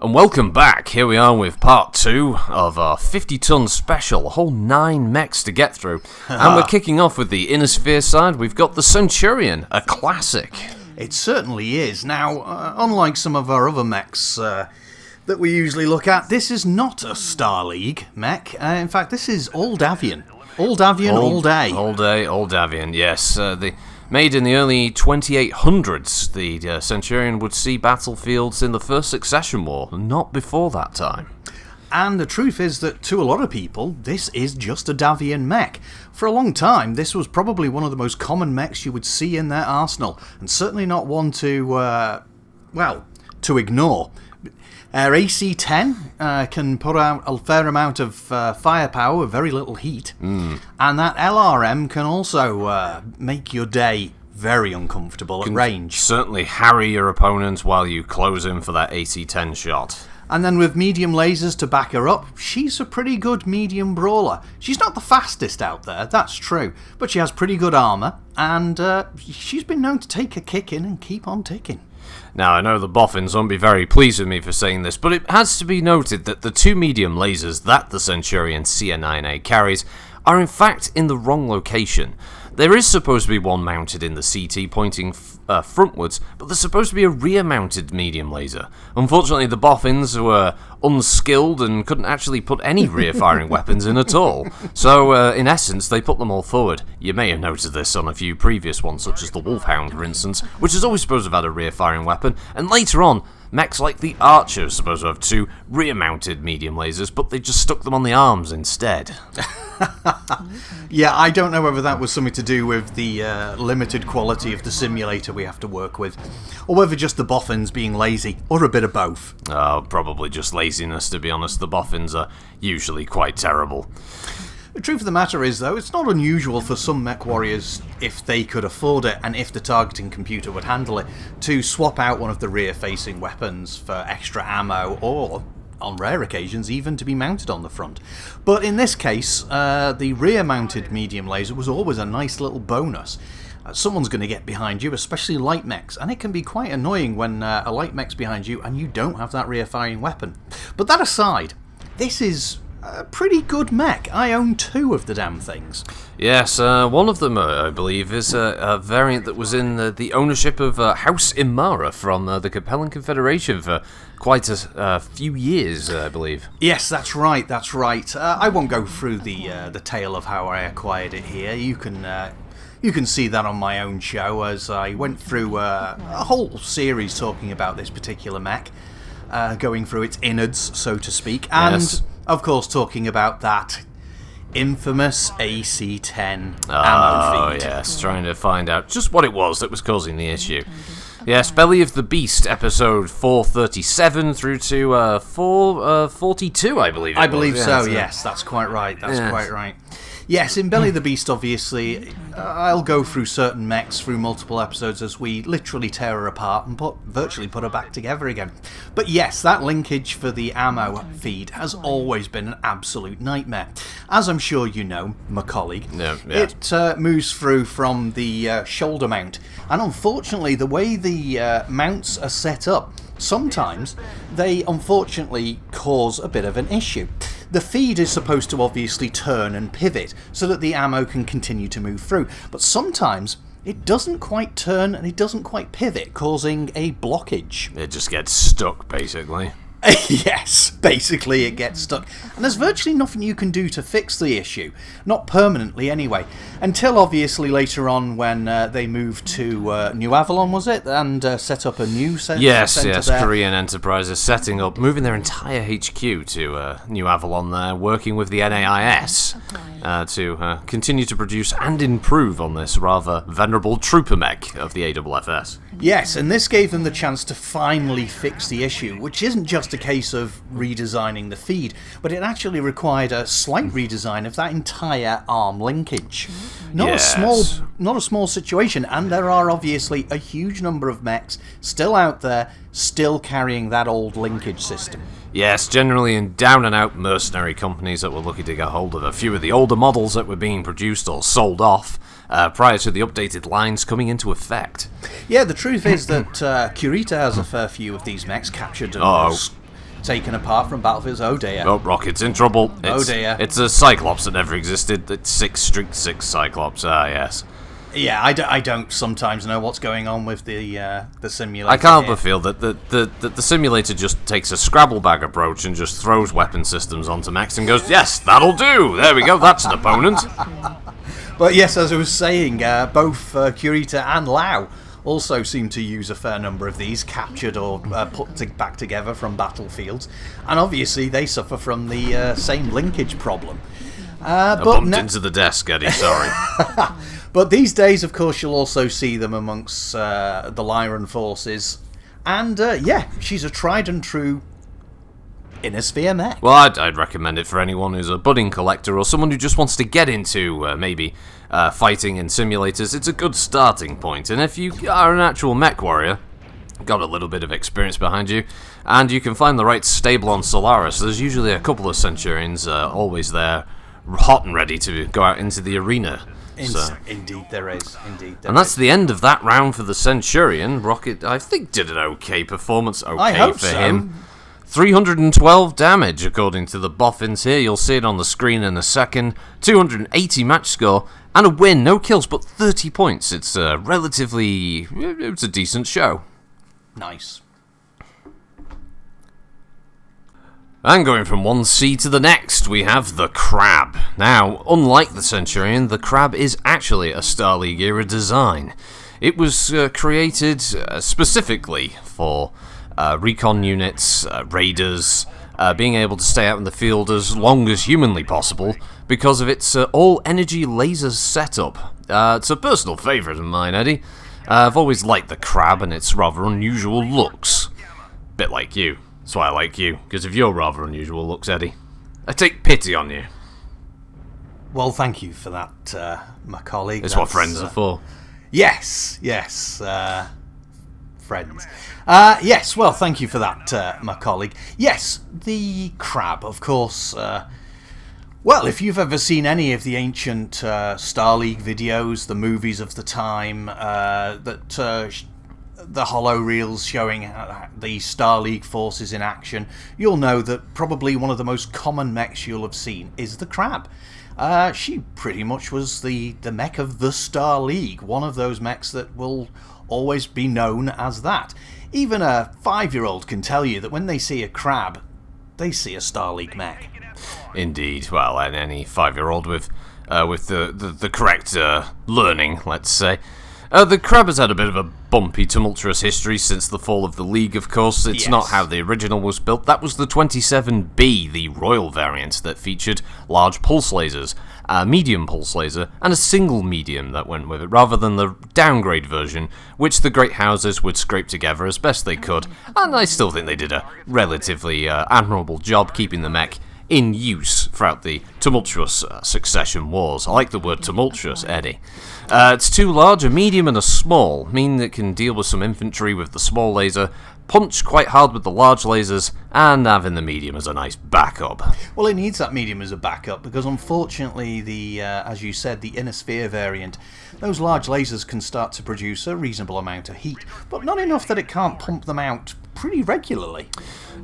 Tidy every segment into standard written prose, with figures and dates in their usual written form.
And welcome back. Here we are with part 2 of our 50-ton special, a whole 9 mechs to get through. And we're kicking off with the Inner Sphere side. We've got the Centurion, a classic. It certainly is. Now, unlike some of our other mechs that we usually look at, this is not a Star League mech. In fact, this is Oldavian. Oldavian all day. All day, Oldavian, yes. Made in the early 2800s, the Centurion would see battlefields in the First Succession War, not before that time. And the truth is that to a lot of people, this is just a Davian mech. For a long time, this was probably one of the most common mechs you would see in their arsenal, and certainly not one to ignore. Our AC-10 can put out a fair amount of firepower with very little heat, and that LRM can also make your day very uncomfortable at range. Certainly harry your opponent while you close in for that AC-10 shot. And then with medium lasers to back her up, she's a pretty good medium brawler. She's not the fastest out there, that's true, but she has pretty good armour, and she's been known to take a kick in and keep on ticking. Now, I know the boffins won't be very pleased with me for saying this, but it has to be noted that the 2 medium lasers that the Centurion CA9A carries are in fact in the wrong location. There is supposed to be one mounted in the CT pointing frontwards, but there's supposed to be a rear-mounted medium laser. Unfortunately, the boffins were unskilled and couldn't actually put any rear-firing weapons in at all. So, in essence, they put them all forward. You may have noted this on a few previous ones, such as the Wolfhound, for instance, which is always supposed to have had a rear-firing weapon, and later on, mechs like the Archer are supposed to have 2 rear-mounted medium lasers, but they just stuck them on the arms instead. Yeah, I don't know whether that was something to do with the limited quality of the simulator we have to work with, or whether just the boffins being lazy, or a bit of both. Oh, probably just laziness, to be honest. The boffins are usually quite terrible. The truth of the matter is, though, it's not unusual for some mech warriors, if they could afford it and if the targeting computer would handle it, to swap out one of the rear-facing weapons for extra ammo, or, on rare occasions, even to be mounted on the front. But in this case, the rear-mounted medium laser was always a nice little bonus. Someone's going to get behind you, especially light mechs, and it can be quite annoying when a light mech's behind you and you don't have that rear-firing weapon. But that aside, this is a pretty good mech. I own 2 of the damn things. Yes, one of them, I believe, is a variant that was in the ownership of House Imara from the Capellan Confederation for quite a few years, I believe. Yes, that's right, that's right. I won't go through the tale of how I acquired it here. You can see that on my own show, as I went through a whole series talking about this particular mech, going through its innards, so to speak, and, yes, of course, talking about that infamous AC-10 ammo feed. Oh, yes, trying to find out just what it was that was causing the issue. Yes, Belly of the Beast, episode 437 through to 442, I believe. I believe so, yes, that's quite right, quite right. Yes, in Belly of the Beast, obviously, I'll go through certain mechs through multiple episodes as we literally tear her apart and virtually put her back together again. But yes, that linkage for the ammo feed has always been an absolute nightmare. As I'm sure you know, my colleague, it moves through from the shoulder mount. And unfortunately, the way the mounts are set up, sometimes they unfortunately cause a bit of an issue. The feed is supposed to obviously turn and pivot so that the ammo can continue to move through, but sometimes it doesn't quite turn and it doesn't quite pivot, causing a blockage. It just gets stuck, basically. Yes, basically it gets stuck. And there's virtually nothing you can do to fix the issue. Not permanently, anyway. Until, obviously, later on when they moved to New Avalon, was it? And set up a new centre there. Korean Enterprises setting up, moving their entire HQ to New Avalon there, working with the NAIS to continue to produce and improve on this rather venerable trooper mech of the AFFS. Yes, and this gave them the chance to finally fix the issue, which isn't just a case of redesigning the feed, but it actually required a slight redesign of that entire arm linkage. Not a small situation, and there are obviously a huge number of mechs still out there, still carrying that old linkage system. Yes, generally in down-and-out mercenary companies that were looking to get hold of a few of the older models that were being produced or sold off prior to the updated lines coming into effect. Yeah, the truth is that Kurita has a fair few of these mechs captured taken apart from battlefields. Oh dear. Oh, Rocket's in trouble. Oh dear. It's a Cyclops that never existed. It's 6 Cyclops. Ah, yes. Yeah, I don't sometimes know what's going on with the simulator. I can't but feel that the simulator just takes a Scrabble bag approach and just throws weapon systems onto mechs and goes, yes, that'll do. There we go. That's an opponent. But yes, as I was saying, both Kurita and Lau also seem to use a fair number of these, captured or put back together from battlefields, and obviously they suffer from the same linkage problem. I bumped into the desk, Eddie, sorry. But these days, of course, you'll also see them amongst the Lyran forces. And, she's a tried and true Inner Sphere mech. Well, I'd recommend it for anyone who's a budding collector or someone who just wants to get into, maybe, fighting in simulators. It's a good starting point. And if you are an actual mech warrior, got a little bit of experience behind you, and you can find the right stable on Solaris, there's usually a couple of Centurions always there, hot and ready to go out into the arena. Indeed there is. And that's the end of that round for the Centurion. Rocket, I think, did an okay performance. I hope for him. 312 damage, according to the boffins here. You'll see it on the screen in a second. 280 match score, and a win. No kills, but 30 points. It's it's a decent show. Nice. And going from one sea to the next, we have the Crab. Now, unlike the Centurion, the Crab is actually a Star League era design. It was created specifically for recon units, raiders, being able to stay out in the field as long as humanly possible because of its all-energy laser setup. It's a personal favourite of mine, Eddie. I've always liked the Crab and its rather unusual looks. Bit like you. That's why I like you, because of your rather unusual looks, Eddie. I take pity on you. Well, thank you for that, my colleague. It's what friends are for. Yes, friends. Yes, well, thank you for that, my colleague. Yes, the Crab, of course. Well, if you've ever seen any of the ancient Star League videos, the movies of the time, the hollow reels showing the Star League forces in action, you'll know that probably one of the most common mechs you'll have seen is the Crab. She pretty much was the mech of the Star League, one of those mechs that will always be known as that. Even a 5-year-old can tell you that when they see a Crab, they see a Star League mech. Indeed. Well, and any 5-year-old with the correct learning, let's say. The Crab has had a bit of a bumpy, tumultuous history since the fall of the League, of course. It's not how the original was built. That was the 27B, the Royal variant, that featured large pulse lasers, a medium pulse laser, and a single medium that went with it, rather than the downgrade version, which the Great Houses would scrape together as best they could, and I still think they did a relatively admirable job keeping the mech in use throughout the tumultuous succession wars. I like the word tumultuous, Eddie. It's too large, a medium and a small, meaning it can deal with some infantry with the small laser, punch quite hard with the large lasers, and having the medium as a nice backup. Well, it needs that medium as a backup because unfortunately the, as you said, the Inner Sphere variant, those large lasers can start to produce a reasonable amount of heat, but not enough that it can't pump them out pretty regularly.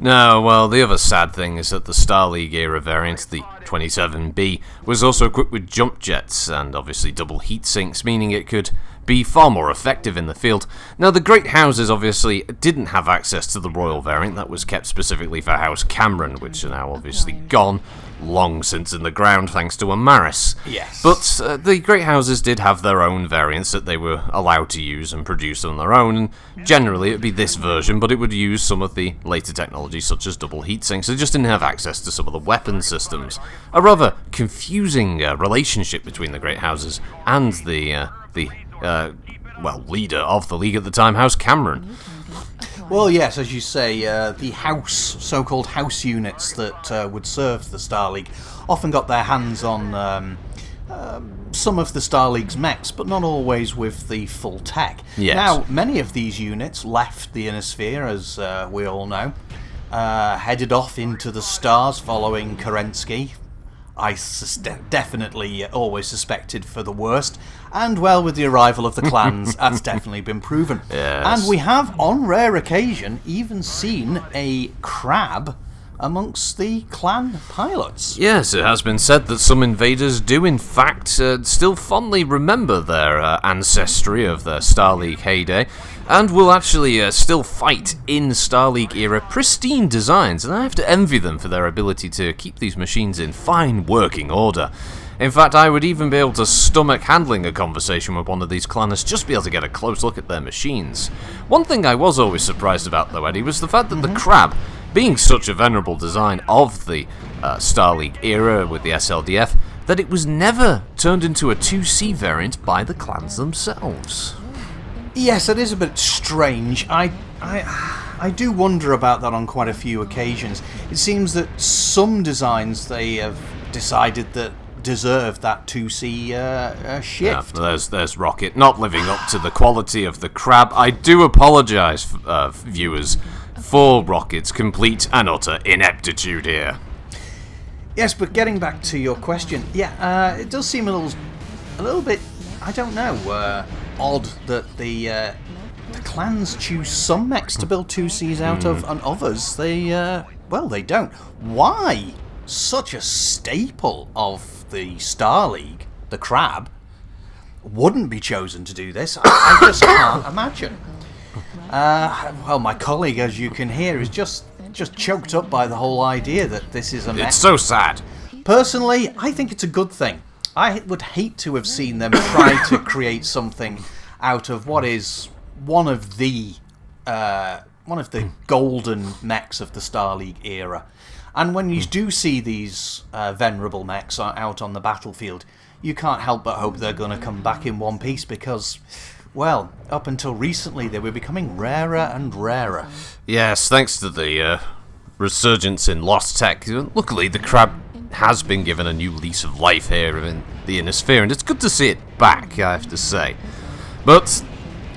No, well, the other sad thing is that the Star League era variant, the 27B, was also equipped with jump jets and obviously double heat sinks, meaning it could be far more effective in the field. Now, the Great Houses obviously didn't have access to the Royal variant. That was kept specifically for House Cameron, which are now obviously gone, long since in the ground thanks to Amaris. Yes. But the Great Houses did have their own variants that they were allowed to use and produce on their own, and generally it would be this version, but it would use some of the later technology such as double heat sinks. It just didn't have access to some of the weapon systems. A rather confusing relationship between the Great Houses and the leader of the League at the time, House Cameron. Well, yes, as you say, the house, so-called house units that would serve the Star League often got their hands on some of the Star League's mechs, but not always with the full tech. Yes. Now, many of these units left the Inner Sphere, as we all know, headed off into the stars following Kerensky. I definitely always suspected for the worst, and well, with the arrival of the clans, that's definitely been proven. Yes. And we have, on rare occasion, even seen a Crab amongst the clan pilots. Yes, it has been said that some invaders do in fact still fondly remember their ancestry of their Star League heyday, and will actually still fight in Star League era pristine designs, and I have to envy them for their ability to keep these machines in fine working order. In fact, I would even be able to stomach handling a conversation with one of these clanners just to be able to get a close look at their machines. One thing I was always surprised about, though, Eddie, was the fact that the Crab, being such a venerable design of the Star League era with the SLDF, that it was never turned into a 2C variant by the clans themselves. Yes, it is a bit strange. I do wonder about that on quite a few occasions. It seems that some designs they have decided that deserve that 2C shift. Yeah, there's Rocket not living up to the quality of the Crab. I do apologise, viewers, for Rocket's complete and utter ineptitude here. Yes, but getting back to your question, it does seem a little bit, I don't know, odd that the clans choose some mechs to build 2Cs out of, and others they don't. Why such a staple of the Star League, the Crab, wouldn't be chosen to do this? I just can't imagine. Well, my colleague, as you can hear, is just choked up by the whole idea that this is a mech. It's so sad. Personally, I think it's a good thing. I would hate to have seen them try to create something out of what is one of the golden mechs of the Star League era. And when you do see these venerable mechs out on the battlefield, you can't help but hope they're going to come back in one piece because, well, up until recently they were becoming rarer and rarer. Yes, thanks to the resurgence in Lost Tech. Luckily, the Crab has been given a new lease of life here in the Inner Sphere, and it's good to see it back, I have to say. But,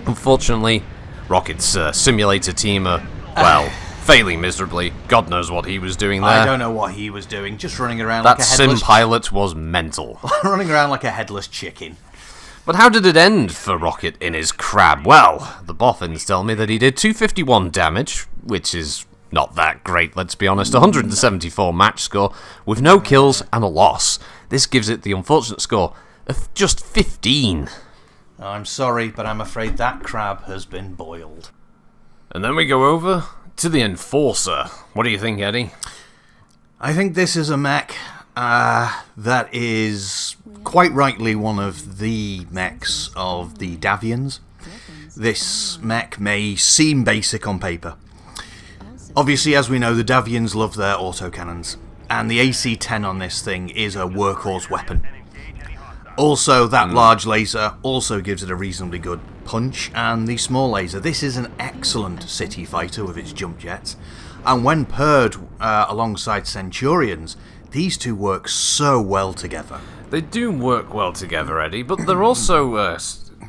unfortunately, Rocket's simulator team are, well, failing miserably. God knows what he was doing there. I don't know what he was doing, just running around like a headless... That sim pilot was mental. Running around like a headless chicken. But how did it end for Rocket in his Crab? Well, the boffins tell me that he did 251 damage, which is not that great, let's be honest. 174 match score, with no kills and a loss. This gives it the unfortunate score of just 15. I'm sorry, but I'm afraid that Crab has been boiled. And then we go over to the Enforcer. What do you think, Eddie? I think this is a mech that is quite rightly one of the mechs of the Davians. This mech may seem basic on paper. Obviously, as we know, the Davians love their autocannons, and the AC-10 on this thing is a workhorse weapon. Also, that large laser also gives it a reasonably good punch, and the small laser. This is an excellent city fighter with its jump jets, and when paired alongside Centurions, these two work so well together. They do work well together, Eddie, but they're also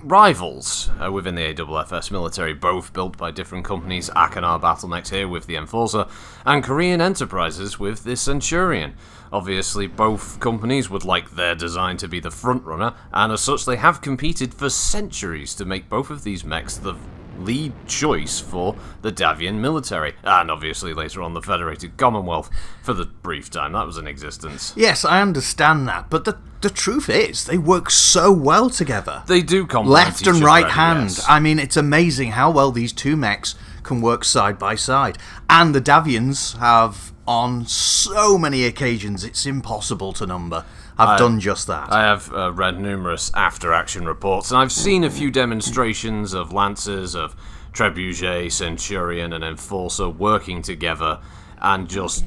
rivals within the AFFS military, both built by different companies. Akanar Battlemechs here with the Enforcer, and Korean Enterprises with the Centurion. Obviously, both companies would like their design to be the front runner, and as such they have competed for centuries to make both of these mechs the lead choice for the Davian military, and obviously later on the Federated Commonwealth for the brief time that was in existence. Yes, I understand that, but the truth is, they work so well together. They do complement left each and other, right hand. yes. I mean, it's amazing how well these two mechs can work side by side. And the Davians have, on so many occasions, it's impossible to number, have done just that. I have read numerous after-action reports, and I've seen a few demonstrations of Lancers, of Trebuchet, Centurion, and Enforcer working together and just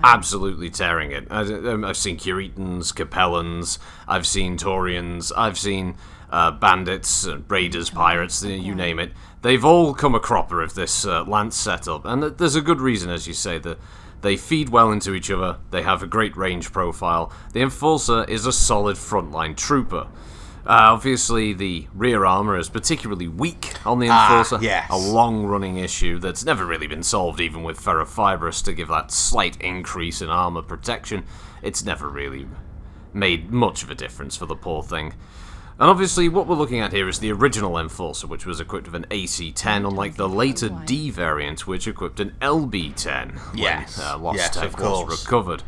absolutely tearing it. I've seen Curetans, Capellans, I've seen Taurians, I've seen bandits, raiders, pirates, you name it. They've all come a cropper of this Lance setup, and there's a good reason, as you say, that they feed well into each other, they have a great range profile. The Enforcer is a solid frontline trooper. Obviously, the rear armour is particularly weak on the Enforcer. Yes. A long-running issue that's never really been solved, even with ferrofibrous to give that slight increase in armour protection. It's never really made much of a difference for the poor thing. And obviously what we're looking at here is the original Enforcer, which was equipped with an AC-10, unlike the later D variant, which equipped an LB-10 when Lost Tech was recovered.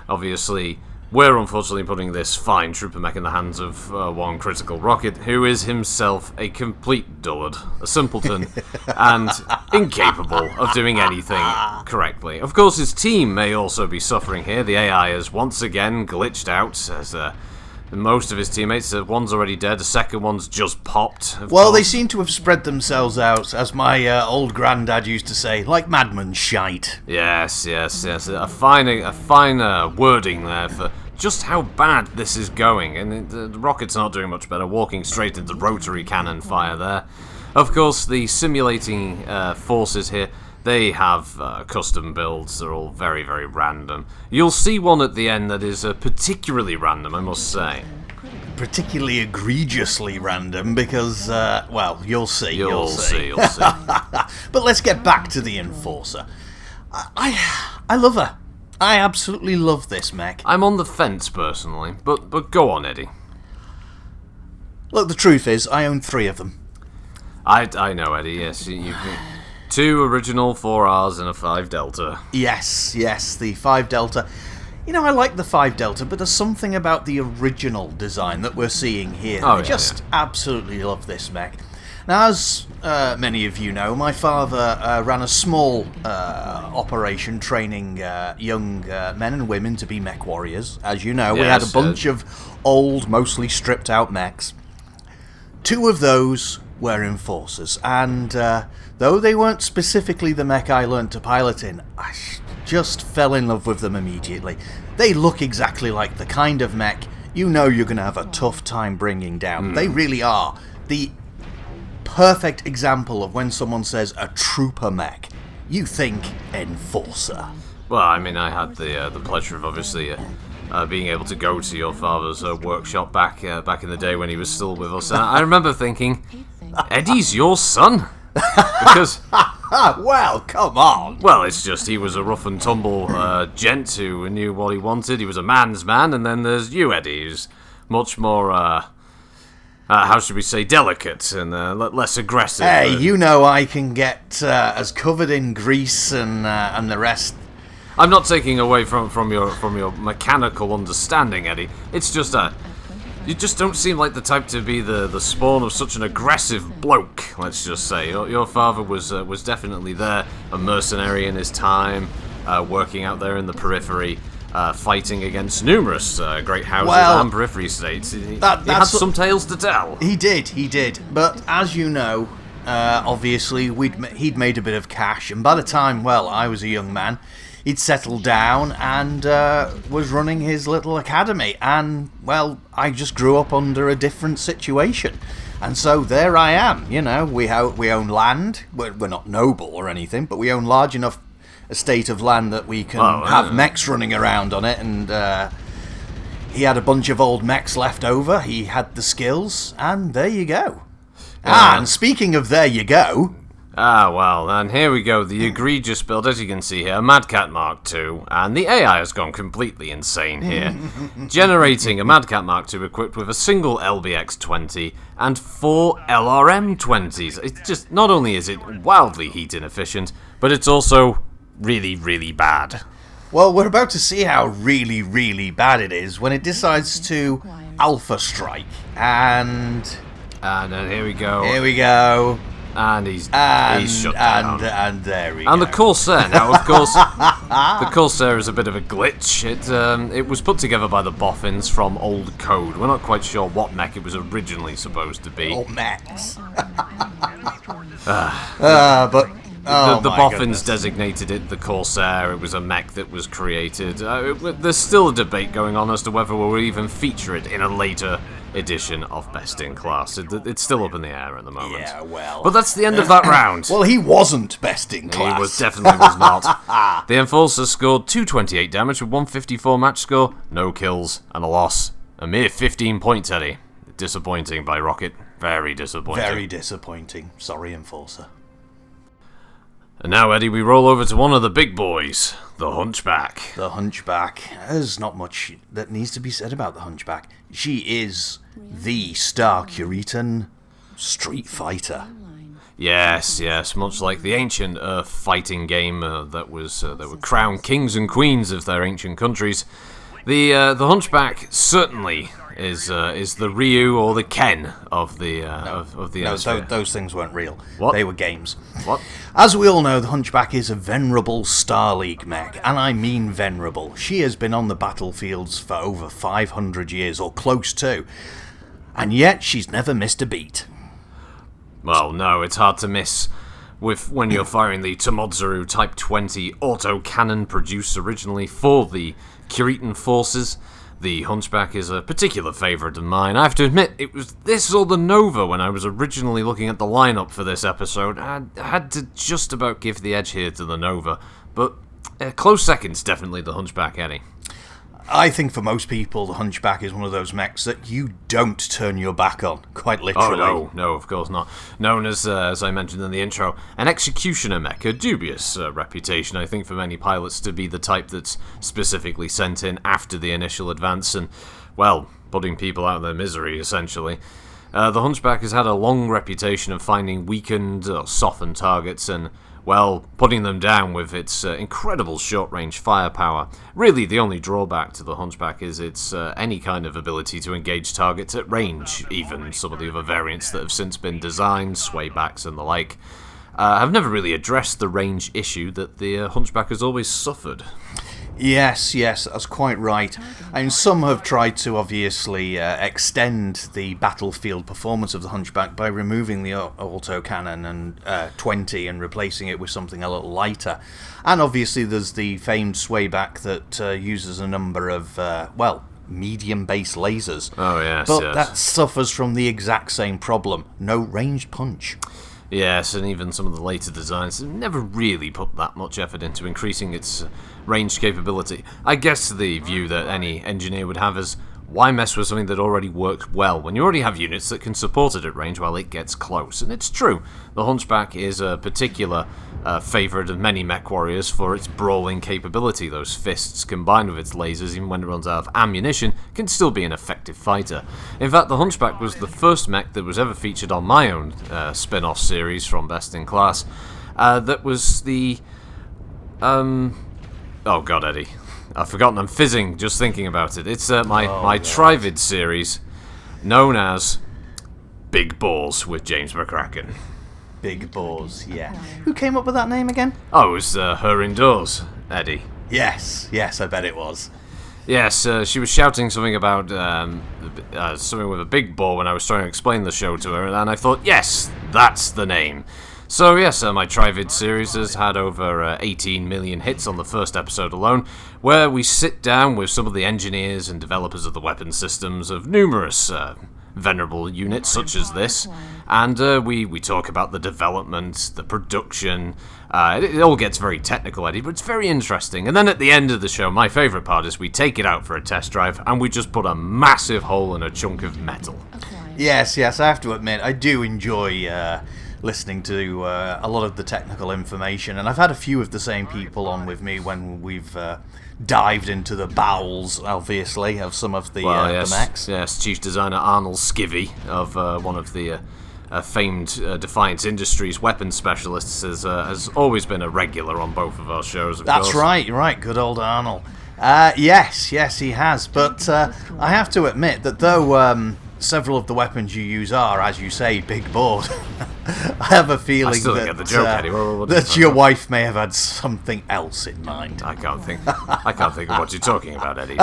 Obviously, we're unfortunately putting this fine trooper mech in the hands of one critical rocket, who is himself a complete dullard, a simpleton, and incapable of doing anything correctly. Of course, his team may also be suffering here. The AI has once again glitched out, as most of his teammates, one's already dead, the second one's just popped. Well, they seem to have spread themselves out, as my old granddad used to say, like madman shite. Yes. A fine wording there for just how bad this is going. And the rocket's not doing much better, walking straight into rotary cannon fire there. Of course, the simulating forces here, they have custom builds. They're all very, very random. You'll see one at the end that is particularly random, I must say. Particularly egregiously random because, well, you'll see. You'll see. But let's get back to the Enforcer. I love her. I absolutely love this mech. I'm on the fence, personally, but go on, Eddie. Look, the truth is, I own 3 of them. I know, Eddie, yes. You've 2 original 4Rs and a 5 Delta. Yes, the 5 Delta. You know, I like the 5 Delta, but there's something about the original design that we're seeing here. I just absolutely love this mech. Now, as many of you know, my father ran a small operation training young men and women to be mech warriors. As you know, we had a bunch of old, mostly stripped out mechs. 2 of those were Enforcers, and though they weren't specifically the mech I learned to pilot in, I just fell in love with them immediately. They look exactly like the kind of mech you know you're going to have a tough time bringing down. They really are the perfect example of when someone says a trooper mech. You think Enforcer. Well, I mean, I had the pleasure of obviously being able to go to your father's workshop back in the day when he was still with us. And I remember thinking, Eddie's your son? Because... well, come on. Well, it's just he was a rough and tumble gent who knew what he wanted. He was a man's man, and then there's you, Eddie, who's much more, how should we say, delicate and less aggressive. Hey, you know I can get as covered in grease and the rest. I'm not taking away from your mechanical understanding, Eddie. It's just you just don't seem like the type to be the spawn of such an aggressive bloke, let's just say. Your father was definitely there, a mercenary in his time, working out there in the periphery, fighting against numerous great houses and periphery states. He had some tales to tell. He did. But as you know, obviously he'd made a bit of cash, and by the time, I was a young man, he'd settled down and was running his little academy. And, I just grew up under a different situation. And so there I am, you know, we own land. We're not noble or anything, but we own large enough estate of land that we can have mechs running around on it. And he had a bunch of old mechs left over. He had the skills, and there you go. And speaking of there you go... and here we go, the egregious build, as you can see here, a Mad Cat Mark II, and the AI has gone completely insane here, generating a Mad Cat Mark II equipped with a single LBX-20 and 4 LRM-20s. It's just, not only is it wildly heat inefficient, but it's also really, really bad. Well, we're about to see how really, really bad it is when it decides to Alpha Strike, and then here we go. And he's shut down. And there we go. And the Corsair, now, of course, the Corsair is a bit of a glitch. It was put together by the Boffins from old code. We're not quite sure what mech it was originally supposed to be. Old mechs. The Boffins designated it the Corsair. It was a mech that was created. There's still a debate going on as to whether we'll even feature it in a later edition of Best in Class. It's still up in the air at the moment. Yeah, But that's the end of that round. Well, he wasn't Best in Class. He definitely was not. The Enforcer scored 228 damage with 154 match score, no kills, and a loss. A mere 15 points, Eddie. Disappointing by Rocket. Very disappointing. Very disappointing. Sorry, Enforcer. And now, Eddie, we roll over to one of the big boys, the Hunchback. The Hunchback. There's not much that needs to be said about the Hunchback. She is the Star Curitan Street Fighter. Yes, much like the ancient fighting game that would crown kings and queens of their ancient countries. The Hunchback certainly is the Ryu or the Ken of the those things weren't real. What? They were games. What? As we all know, the Hunchback is a venerable Star League mech, and I mean venerable. She has been on the battlefields for over 500 years, or close to, and yet she's never missed a beat. Well, no, it's hard to miss when you're firing the Tomodzuru Type 20 autocannon produced originally for the Curitan forces. The Hunchback is a particular favourite of mine. I have to admit, it was this or the Nova when I was originally looking at the lineup for this episode. I had to just about give the edge here to the Nova, but close second's definitely the Hunchback, Eddie. I think for most people, the Hunchback is one of those mechs that you don't turn your back on, quite literally. Oh, no, of course not. Known as I mentioned in the intro, an executioner mech, a dubious reputation, I think, for many pilots to be the type that's specifically sent in after the initial advance and, well, putting people out of their misery, essentially. The Hunchback has had a long reputation of finding weakened or softened targets and, well, putting them down with its incredible short-range firepower. Really, the only drawback to the Hunchback is its any kind of ability to engage targets at range, even some of the other variants that have since been designed, swaybacks and the like, have never really addressed the range issue that the Hunchback has always suffered. Yes, that's quite right. And some have tried to obviously extend the battlefield performance of the Hunchback by removing the autocannon and 20 and replacing it with something a little lighter. And obviously there's the famed swayback that uses a number of, medium-base lasers. Oh, yes, But that suffers from the exact same problem. No ranged punch. Yes, and even some of the later designs have never really put that much effort into increasing its range capability. I guess the view that any engineer would have is, why mess with something that already works well when you already have units that can support it at range while it gets close? And it's true, the Hunchback is a particular favourite of many mech warriors for its brawling capability. Those fists combined with its lasers, even when it runs out of ammunition, can still be an effective fighter. In fact, the Hunchback was the first mech that was ever featured on my own spin-off series from Best in Class. That was the... Oh god, Eddie. I've forgotten, I'm fizzing just thinking about it. It's my Trivid series, known as Big Balls with James McCracken. Big Balls, yeah. Who came up with that name again? Oh, it was her indoors, Eddie. Yes, I bet it was. Yes, she was shouting something about something with a big ball when I was trying to explain the show to her, and I thought, yes, that's the name. So yes, my Trivid series has had over 18 million hits on the first episode alone, where we sit down with some of the engineers and developers of the weapon systems of numerous venerable units such as this, and we talk about the development, the production. It all gets very technical, Eddie, but it's very interesting. And then at the end of the show, my favourite part is we take it out for a test drive and we just put a massive hole in a chunk of metal. Yes, I have to admit, I do enjoy listening to a lot of the technical information, and I've had a few of the same people on with me when we've dived into the bowels, obviously, of some of the mechs. Yes, Chief Designer Arnold Skivvy of one of the famed Defiance Industries weapons specialists has always been a regular on both of our shows, of course. That's right, good old Arnold. Yes, he has, but I have to admit that though several of the weapons you use are, as you say, big board, I have a feeling that your wife may have had something else in mind. I can't think of what you're talking about, Eddie.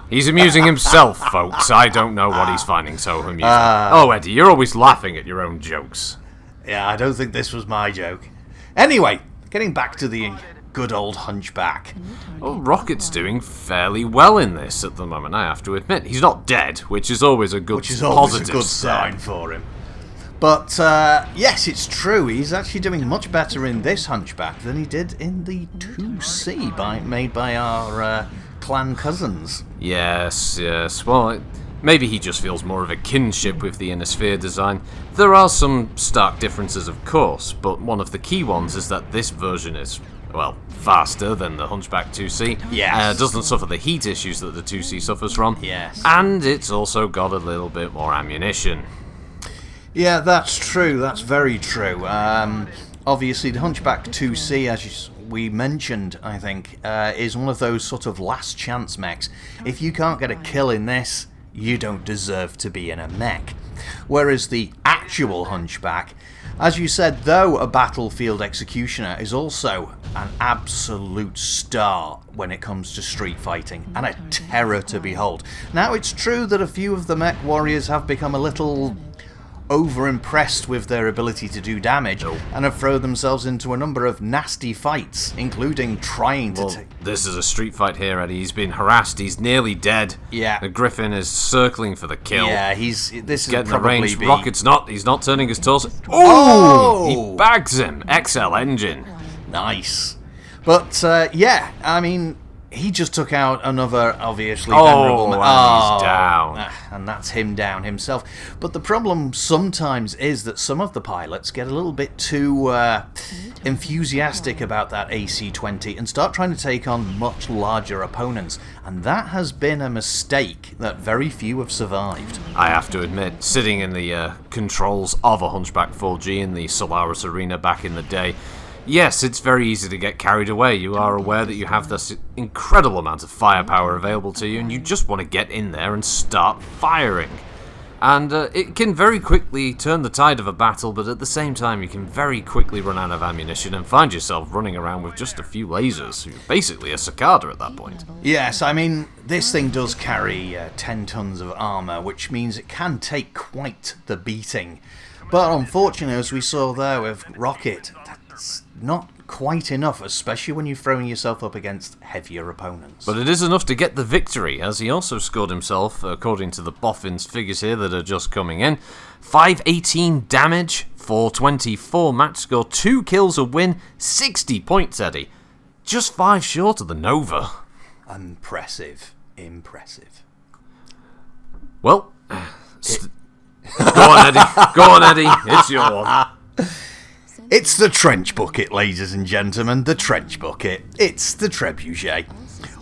He's amusing himself, folks. I don't know what he's finding so amusing. Eddie, you're always laughing at your own jokes. Yeah, I don't think this was my joke. Anyway, getting back to the good old Hunchback. Well, Rocket's doing fairly well in this at the moment, I have to admit. He's not dead, which is always a good positive sign for him. But, yes, it's true. He's actually doing much better in this Hunchback than he did in the 2C made by our clan cousins. Yes. Well, Maybe he just feels more of a kinship with the Inner Sphere design. There are some stark differences, of course, but one of the key ones is that this version is, well, faster than the Hunchback 2C. Yes. Doesn't suffer the heat issues that the 2C suffers from. Yes. And it's also got a little bit more ammunition. Yeah, that's true. That's very true. Obviously, the Hunchback 2C, as we mentioned, I think, is one of those sort of last chance mechs. If you can't get a kill in this, you don't deserve to be in a mech. Whereas the actual Hunchback, as you said, though a battlefield executioner, is also an absolute star when it comes to street fighting, and a terror to behold. Now, it's true that a few of the mech warriors have become a little over-impressed with their ability to do damage, and have thrown themselves into a number of nasty fights, including trying to take... This is a street fight here, Eddie. He's been harassed. He's nearly dead. Yeah. The Griffin is circling for the kill. Yeah, this is getting probably the range. Rocket's not. He's not turning his torso. Oh! He bags him. XL engine. Nice. But, yeah, I mean... He just took out another, obviously, venerable... He's down. And that's him down himself. But the problem sometimes is that some of the pilots get a little bit too enthusiastic about that AC-20 and start trying to take on much larger opponents. And that has been a mistake that very few have survived. I have to admit, sitting in the controls of a Hunchback 4G in the Solaris Arena back in the day, yes, it's very easy to get carried away. You are aware that you have this incredible amount of firepower available to you, and you just want to get in there and start firing. And it can very quickly turn the tide of a battle, but at the same time you can very quickly run out of ammunition and find yourself running around with just a few lasers. You're basically a cicada at that point. Yes, I mean, this thing does carry 10 tons of armour, which means it can take quite the beating. But unfortunately, as we saw there with Rocket, that's not quite enough, especially when you're throwing yourself up against heavier opponents. But it is enough to get the victory, as he also scored himself, according to the Boffin's figures here that are just coming in, 518 damage, 424 match score, 2 kills a win, 60 points, Eddie. Just 5 short of the Nova. Impressive. Well, go on, Eddie, it's yours. It's the trench bucket, ladies and gentlemen, the trench bucket. It's the Trebuchet.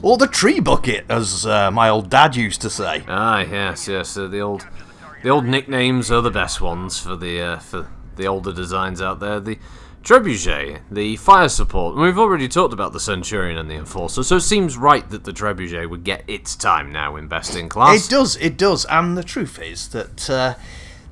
Or the tree bucket, as my old dad used to say. Ah, yes. The old nicknames are the best ones for the older designs out there. The Trebuchet, the fire support. And we've already talked about the Centurion and the Enforcer, so it seems right that the Trebuchet would get its time now in best in class. It does, and the truth is that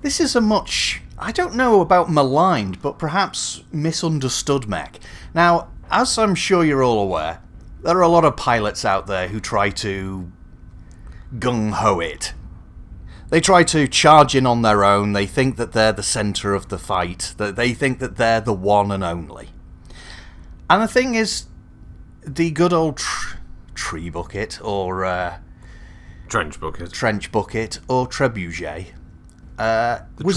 this is a much... I don't know about maligned, but perhaps misunderstood mech. Now, as I'm sure you're all aware, there are a lot of pilots out there who try to gung-ho it. They try to charge in on their own, they think that they're the centre of the fight, that they think that they're the one and only. And the thing is, the good old tree bucket, or trench bucket, or Trebuchet, was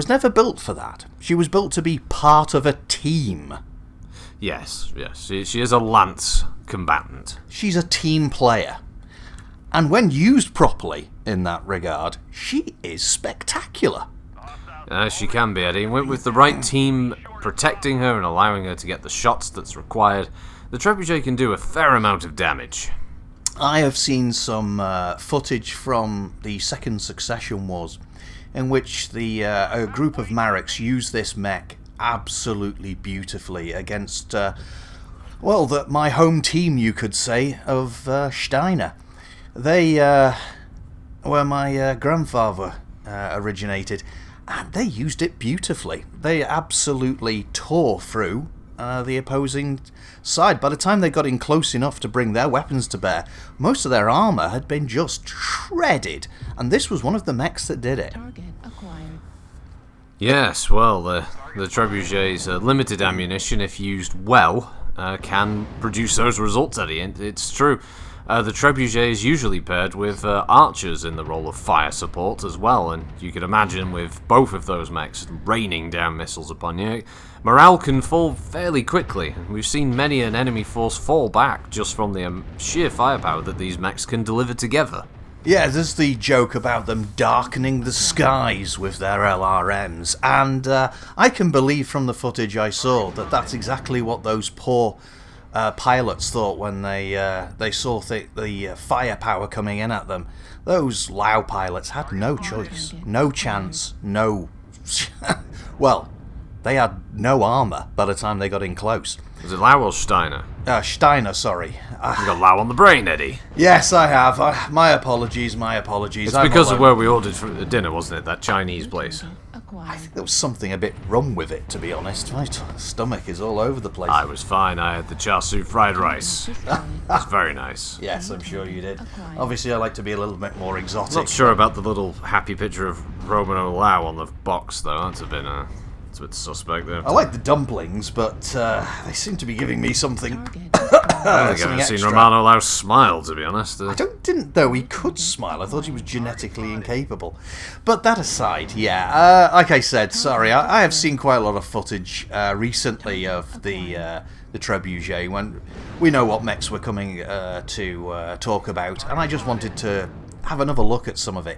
never built for that. She was built to be part of a team. Yes. She is a lance combatant. She's a team player. And when used properly in that regard, she is spectacular. She can be, Eddie. With the right team protecting her and allowing her to get the shots that's required, the Trebuchet can do a fair amount of damage. I have seen some footage from the Second Succession Wars in which a group of Mareks used this mech absolutely beautifully against, my home team, you could say, of Steiner. They where my grandfather originated, and they used it beautifully. They absolutely tore through the opposing side. By the time they got in close enough to bring their weapons to bear, most of their armour had been just shredded, and this was one of the mechs that did it. Target acquired. Yes, well, the Trebuchet's limited ammunition, if used well, can produce those results, Eddie. It's true. The Trebuchet is usually paired with archers in the role of fire support as well, and you can imagine with both of those mechs raining down missiles upon you, morale can fall fairly quickly. We've seen many an enemy force fall back just from the sheer firepower that these mechs can deliver together. Yeah, there's the joke about them darkening the skies with their LRMs, and I can believe from the footage I saw that that's exactly what those poor pilots thought when they saw the firepower coming in at them. Those Lao pilots had no choice, no chance, no... well, they had no armour by the time they got in close. Was it Lau or Steiner? Steiner, sorry. You got Lau on the brain, Eddie. Yes, I have. My apologies. It's because of where we ordered for dinner, wasn't it? That Chinese place. I think there was something a bit wrong with it, to be honest. My stomach is all over the place. I was fine. I had the char siu fried rice. It was very nice. Yes, I'm sure you did. Obviously, I like to be a little bit more exotic. Not sure about the little happy picture of Romano Lau on the box, though. That's a bit suspect there. I like the dumplings, but they seem to be giving me something. I don't think I've ever seen Romano Lau smile, to be honest. Didn't though he could smile. I thought he was genetically incapable. But that aside, yeah. Like I said, sorry, I have seen quite a lot of footage recently of the Trebuchet when we know what mechs we're coming to talk about, and I just wanted to have another look at some of it.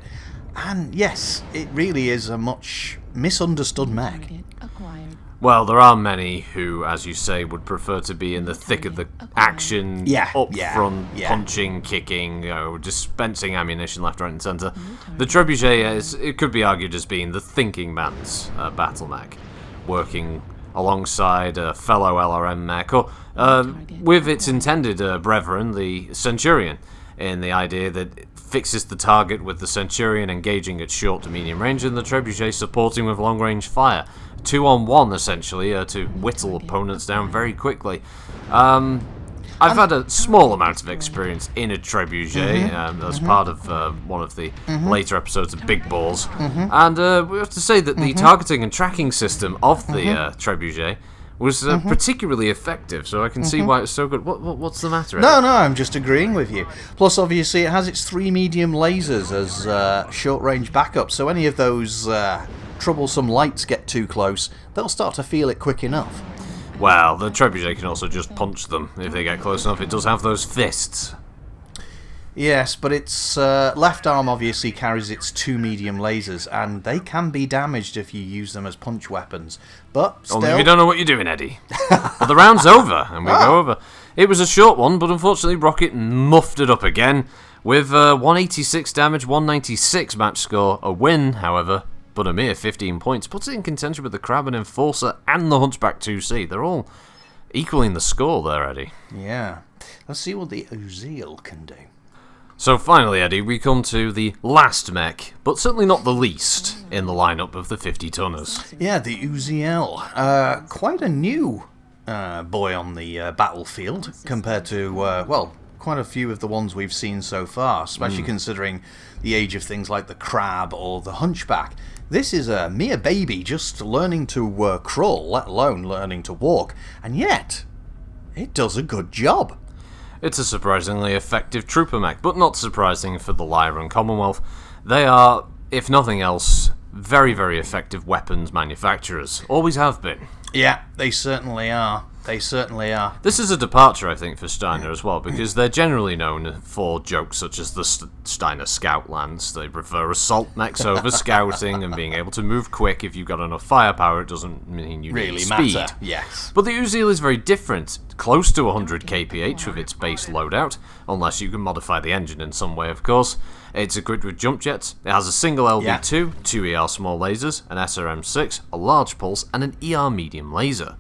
And yes, it really is a much misunderstood mech. Well, there are many who, as you say, would prefer to be in the thick of the action, front, punching, kicking, dispensing ammunition left, right, and centre. The Trebuchet it could be argued as being the thinking man's battle mech, working alongside a fellow LRM mech, or with its intended brethren, the Centurion, in the idea that it fixes the target with the Centurion engaging at short to medium range and the Trebuchet supporting with long-range fire. 2-on-1, essentially, to whittle opponents down very quickly. I've had a small amount of experience in a Trebuchet as part of one of the later episodes of Big Balls. And we have to say that the targeting and tracking system of the Trebuchet was particularly effective, so I can see why it's so good. What's the matter, Eddie? No, I'm just agreeing with you. Plus, obviously, it has its 3 medium lasers as short-range backup, so any of those troublesome lights get too close, they'll start to feel it quick enough. Well, the Trebuchet can also just punch them if they get close enough. It does have those fists. Yes, but its left arm obviously carries its 2 medium lasers, and they can be damaged if you use them as punch weapons. But still... Only if you don't know what you're doing, Eddie. But the round's over, and we go over. It was a short one, but unfortunately Rocket muffed it up again, with 186 damage, 196 match score. A win, however, but a mere 15 points. Puts it in contention with the Crab and Enforcer and the Hunchback 2C. They're all equaling the score there, Eddie. Yeah. Let's see what the Ukulele can do. So finally, Eddie, we come to the last mech, but certainly not the least, in the lineup of the 50-tonners. Yeah, the Ukulele. Quite a new boy on the battlefield compared to, quite a few of the ones we've seen so far, especially considering the age of things like the Crab or the Hunchback. This is a mere baby just learning to crawl, let alone learning to walk, and yet it does a good job. It's a surprisingly effective trooper mech, but not surprising for the Lyra and Commonwealth. They are, if nothing else, very, very effective weapons manufacturers. Always have been. Yeah, they certainly are. They certainly are. This is a departure, I think, for Steiner as well, because they're generally known for jokes such as the Steiner Scout Lance. They prefer assault mechs over scouting, and being able to move quick. If you've got enough firepower, it doesn't mean you need speed. Matter. Yes. But the Ukulele is very different. Close to 100 kph with its base loadout, unless you can modify the engine in some way, of course. It's equipped with jump jets. It has a single LB2, 2 ER small lasers, an SRM6, a large pulse, and an ER medium laser.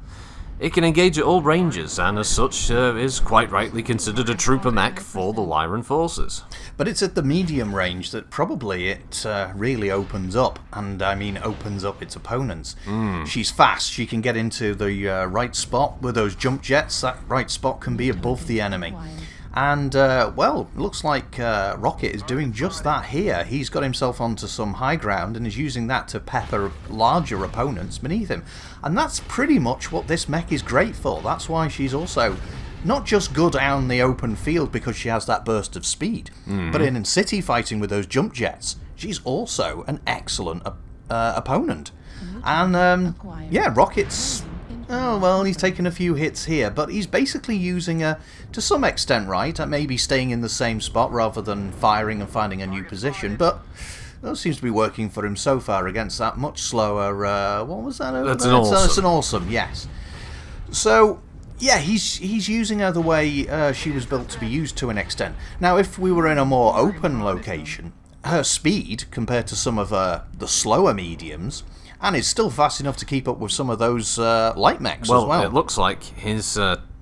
It can engage at all ranges, and as such is quite rightly considered a trooper mech for the Lyran forces. But it's at the medium range that probably it really opens up, and I mean opens up its opponents. She's fast, she can get into the right spot with those jump jets. That right spot can be above the enemy. And, looks like Rocket is doing just that here. He's got himself onto some high ground and is using that to pepper larger opponents beneath him. And that's pretty much what this mech is great for. That's why she's also not just good out in the open field because she has that burst of speed, but in city fighting with those jump jets, she's also an excellent opponent. And, Rocket's oh, well, he's taken a few hits here, but he's basically using to some extent, right, maybe staying in the same spot rather than firing and finding a new position, but that seems to be working for him so far against that much slower, what was that? That's an awesome. It's an awesome, yes. So, yeah, he's using her the way she was built to be used to an extent. Now, if we were in a more open location, her speed, compared to some of the slower mediums, and is still fast enough to keep up with some of those light mechs as well. It looks like his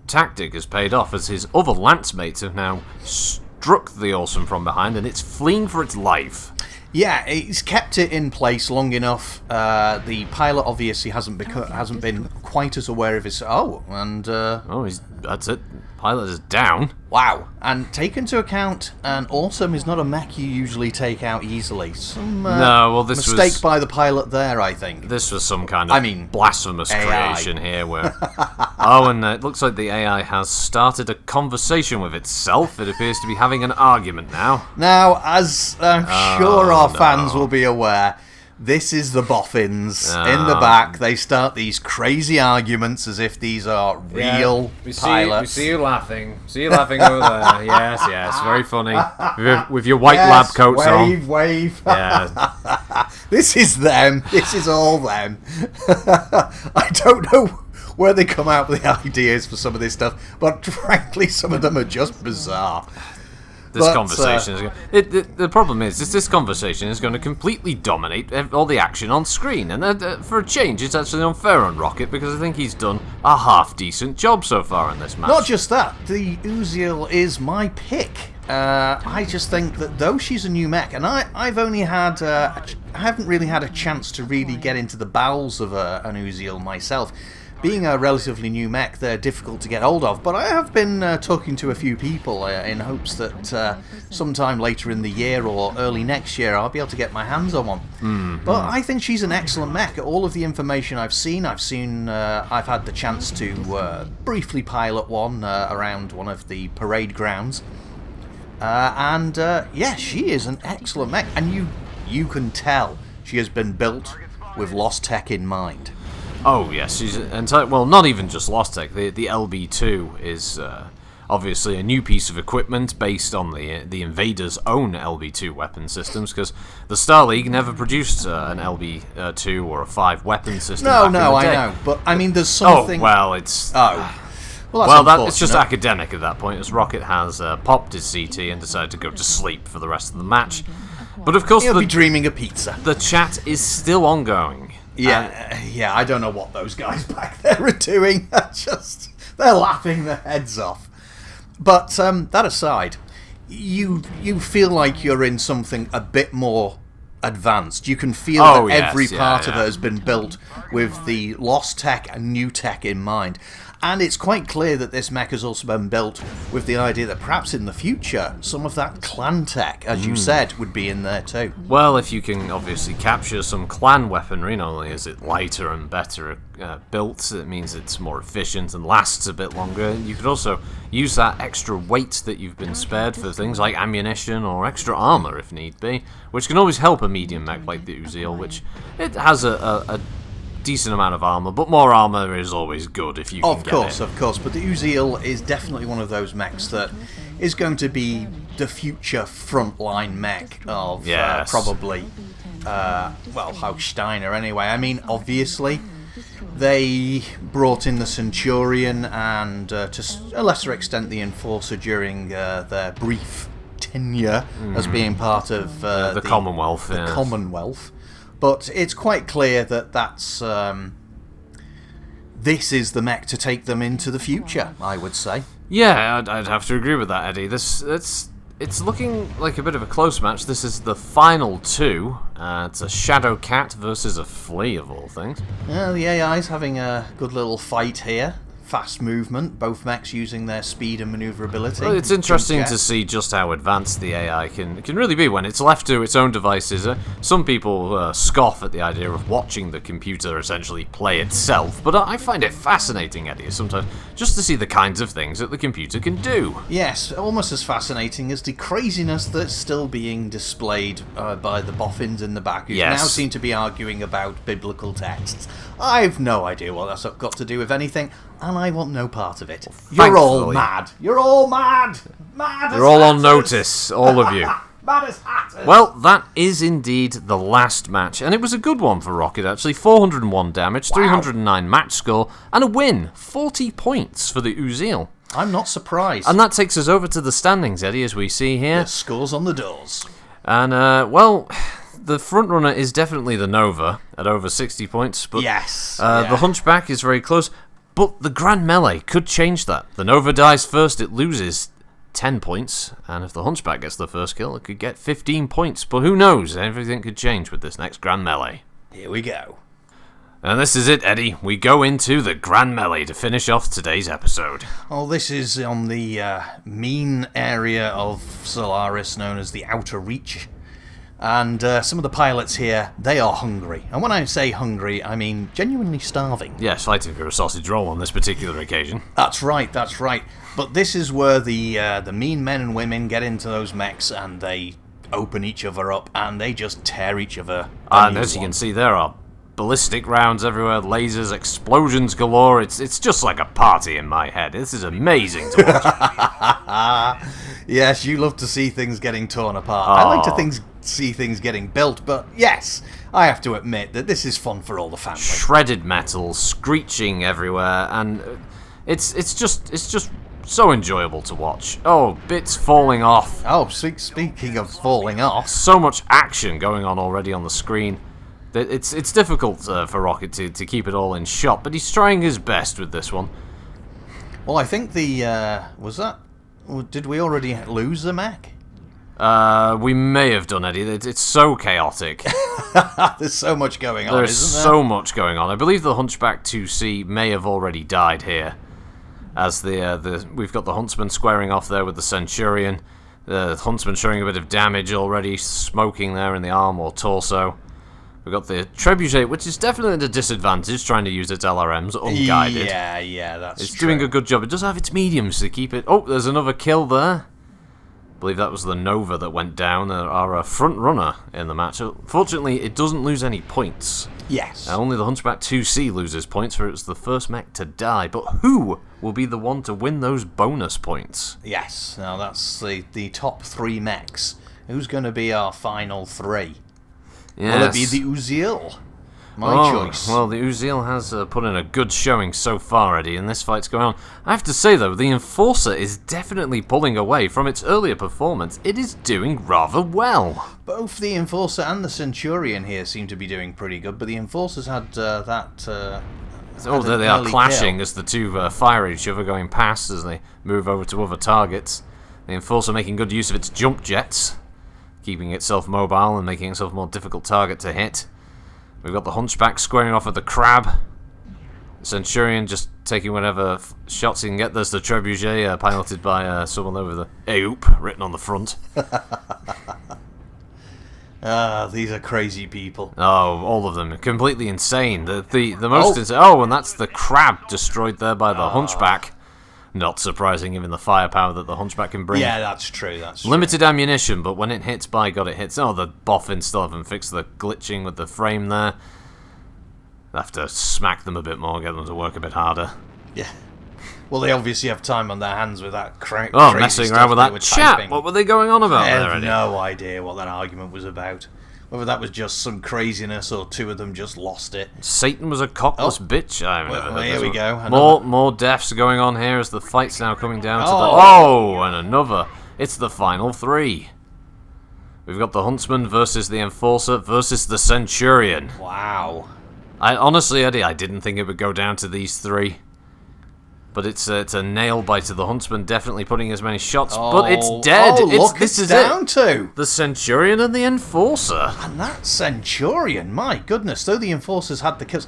tactic has paid off, as his other lance mates have now struck the Awesome from behind, and it's fleeing for its life. Yeah, he's kept it in place long enough. The pilot obviously hasn't been quite as aware of his... That's it. Pilot is down. Wow. And take into account, an Awesome is not a mech you usually take out easily. Some mistake by the pilot there, I think. This was some kind of blasphemous AI creation here where... and it looks like the AI has started a conversation with itself. It appears to be having an argument now. Now, as I'm sure our fans will be aware, this is the boffins in the back. They start these crazy arguments as if these are real pilots. We see you laughing. See you laughing over there. Yes, very funny. With your white lab coats on. Wave. Yeah. This is them. This is all them. I don't know where they come out with the ideas for some of this stuff, but frankly, some of them are just bizarre. The problem is this conversation is going to completely dominate all the action on screen, and for a change, it's actually unfair on Rocket because I think he's done a half-decent job so far in this match. Not just that, the Uziel is my pick. I just think that though she's a new mech, and I haven't really had a chance to really get into the bowels of an Uziel myself. Being a relatively new mech, they're difficult to get hold of, but I have been talking to a few people in hopes that sometime later in the year or early next year I'll be able to get my hands on one. Mm-hmm. But I think she's an excellent mech. All of the information I've had the chance to briefly pilot one around one of the parade grounds. She is an excellent mech, and you can tell she has been built with Lost Tech in mind. Oh yes, she's not even just Lost Tech. The LB2 is obviously a new piece of equipment based on the Invaders' own LB2 weapon systems, because the Star League never produced an LB2 or a 5 weapon system. I know, but I mean, there's something. It's just academic at that point, as Rocket has popped his CT and decided to go to sleep for the rest of the match. But of course, he'll be dreaming of pizza. The chat is still ongoing. Yeah, I don't know what those guys back there are doing. They're laughing their heads off. But that aside, you feel like you're in something a bit more advanced. You can feel that every part of it has been built with the Lost Tech and New Tech in mind. And it's quite clear that this mech has also been built with the idea that perhaps in the future, some of that clan tech, as you said, would be in there too. Well, if you can obviously capture some clan weaponry, not only is it lighter and better built, it means it's more efficient and lasts a bit longer. You could also use that extra weight that you've been spared for things like ammunition or extra armor if need be, which can always help a medium mech like the Uziel, which it has a decent amount of armor, but more armor is always good if you can get it. Of course, but the Uziel is definitely one of those mechs that is going to be the future frontline mech of probably, Hochsteiner anyway. I mean, obviously, they brought in the Centurion and to a lesser extent the Enforcer during their brief tenure as being part of the Commonwealth. The Commonwealth. But it's quite clear that this is the mech to take them into the future, I would say. Yeah, I'd have to agree with that, Eddie. It's looking like a bit of a close match. This is the final 2. It's a Shadow Cat versus a Flea, of all things. Yeah, the AI's having a good little fight here. fast movement, both mechs using their speed and maneuverability. Well, it's interesting to see just how advanced the AI can really be when it's left to its own devices. Some people scoff at the idea of watching the computer essentially play itself, but I find it fascinating, Eddie, sometimes, just to see the kinds of things that the computer can do. Yes, almost as fascinating as the craziness that's still being displayed by the boffins in the back, who now seem to be arguing about biblical texts. I've no idea what that's got to do with anything, and I want no part of it. You're all mad. You're all mad. Mad. You're all on notice, all of you. Mad as hatters. Well, that is indeed the last match, and it was a good one for Rocket, actually. 401 damage, 309 match score, and a win. 40 points for the Ukulele. I'm not surprised. And that takes us over to the standings, Eddie, as we see here. The scores on the doors. And, well, the front runner is definitely the Nova at over 60 points. But yes. The Hunchback is very close. But the Grand Mele could change that. The Nova dies first, it loses 10 points. And if the Hunchback gets the first kill, it could get 15 points. But who knows? Everything could change with this next Grand Mele. Here we go. And this is it, Eddie. We go into the Grand Mele to finish off today's episode. Oh, this is on the mean area of Solaris known as the Outer Reach. And some of the pilots here, they are hungry. And when I say hungry, I mean genuinely starving. Yes, fighting for a sausage roll on this particular occasion. That's right, that's right. But this is where the mean men and women get into those mechs and they open each other up and they just tear each other. And as you can see, there are ballistic rounds everywhere, lasers, explosions galore. It's just like a party in my head. This is amazing to watch. Yes, you love to see things getting torn apart. I like to see things getting built, but yes, I have to admit that this is fun for all the family. Shredded metal, screeching everywhere, and it's just so enjoyable to watch. Oh, bits falling off. Oh, speaking of falling off, so much action going on already on the screen. It's difficult for Rocket to keep it all in shot, but he's trying his best with this one. Well, I think did we already lose the mech? We may have done, Eddie. It's so chaotic. There's so much going on, There's isn't there? so much going on. I believe the Hunchback 2C may have already died here, as we've got the Huntsman squaring off there with the Centurion. The Huntsman showing a bit of damage already, smoking there in the arm or torso. We've got the Trebuchet, which is definitely at a disadvantage, trying to use its LRMs unguided. Yeah, that's It's doing a good job. It does have its mediums to keep it... Oh, there's another kill there. I believe that was the Nova that went down, our front runner in the match. Fortunately, it doesn't lose any points. Yes. Only the Hunchback 2C loses points, for it's the first mech to die. But who will be the one to win those bonus points? Yes, now that's the top 3 mechs. Who's going to be our final 3? Yes. Will it be the Ukulele? My choice. Well, the Ukulele has put in a good showing so far, Eddie, and this fight's going on. I have to say, though, the Enforcer is definitely pulling away from its earlier performance. It is doing rather well. Both the Enforcer and the Centurion here seem to be doing pretty good, but the Enforcer's had that... there they are clashing as the two fire at each other, going past as they move over to other targets. The Enforcer making good use of its jump jets, keeping itself mobile and making itself a more difficult target to hit. We've got the Hunchback squaring off with the Crab. The Centurion just taking whatever shots he can get. There's the Trebuchet, piloted by someone there with a "Aoop" written on the front. These are crazy people. Oh, all of them. Completely insane. The most insane... Oh, and that's the Crab destroyed there by the Hunchback. Not surprising, given the firepower that the Hunchback can bring. Yeah, that's true. Limited ammunition, but when it hits, by God, it hits. Oh, the boffins still haven't fixed the glitching with the frame there. They'll have to smack them a bit more, get them to work a bit harder. Yeah. Well, they obviously have time on their hands with that crazy messing stuff around with that chat. typing. What were they going on about there, I have Eddie? no idea what that argument was about. Whether that was just some craziness or two of them just lost it. Satan was a cockless bitch. I haven't heard here this we one. go. More deaths going on here as the fight's now coming down to the... Oh! And another. It's the final 3. We've got the Huntsman versus the Enforcer versus the Centurion. Wow. Honestly, Eddie, I didn't think it would go down to these 3. But it's a nail biter. The Huntsman definitely putting as many shots, but it's dead. This is down to the Centurion and the Enforcer. And that Centurion, my goodness, though the Enforcer's had the kills.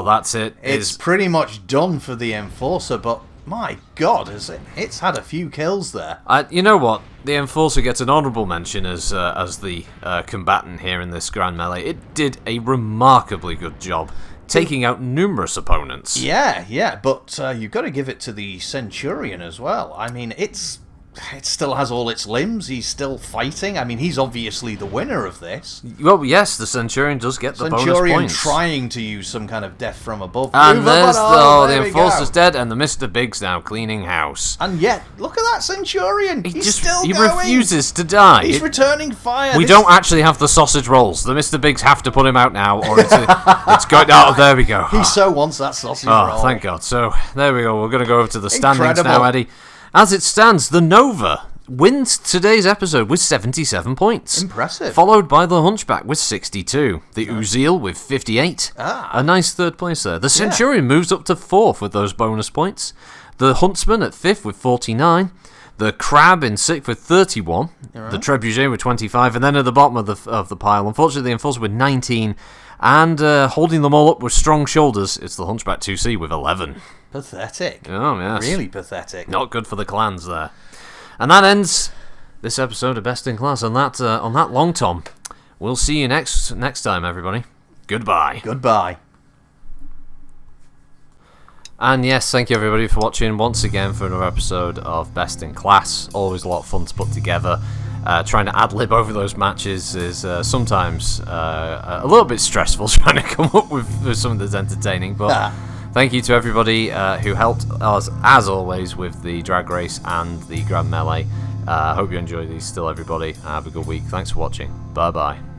That's it. It's pretty much done for the Enforcer, but my God, it's had a few kills there. You know what? The Enforcer gets an honourable mention as the combatant here in this Grand Melee. It did a remarkably good job taking out numerous opponents. Yeah, but you've got to give it to the Centurion as well. I mean, it still has all its limbs. He's still fighting. I mean, he's obviously the winner of this. Well, yes, the Centurion does get the bonus points. Centurion trying to use some kind of death from above. And there's the Enforcer's dead, and the Mr. Big's now cleaning house. And yet, look at that Centurion. He's still going. He refuses to die. He's returning fire. We don't actually have the sausage rolls. The Mr. Bigs have to put him out now, or it's going... Oh, there we go. He so wants that sausage roll. Oh, thank God. So, there we go. We're going to go over to the standings now, Eddie. As it stands, the Nova wins today's episode with 77 points. Impressive. Followed by the Hunchback with 62. The Uziel with 58. A nice third place there. The Centurion moves up to 4th with those bonus points. The Huntsman at 5th with 49. The Crab in 6th with 31. Right. The Trebuchet with 25. And then at the bottom of the pile, unfortunately, the Enforcer with 19. And holding them all up with strong shoulders, it's the Hunchback 2C with 11. Pathetic. Oh, yes. Really pathetic. Not good for the clans there. And that ends this episode of Best in Class on that long tom. We'll see you next time, everybody. Goodbye. Goodbye. And yes, thank you everybody for watching once again for another episode of Best in Class. Always a lot of fun to put together. Trying to ad-lib over those matches is sometimes a little bit stressful, trying to come up with something that's entertaining, but thank you to everybody who helped us, as always, with the Drag Race and the Grand Melee. I hope you enjoy these still, everybody. Have a good week. Thanks for watching. Bye-bye.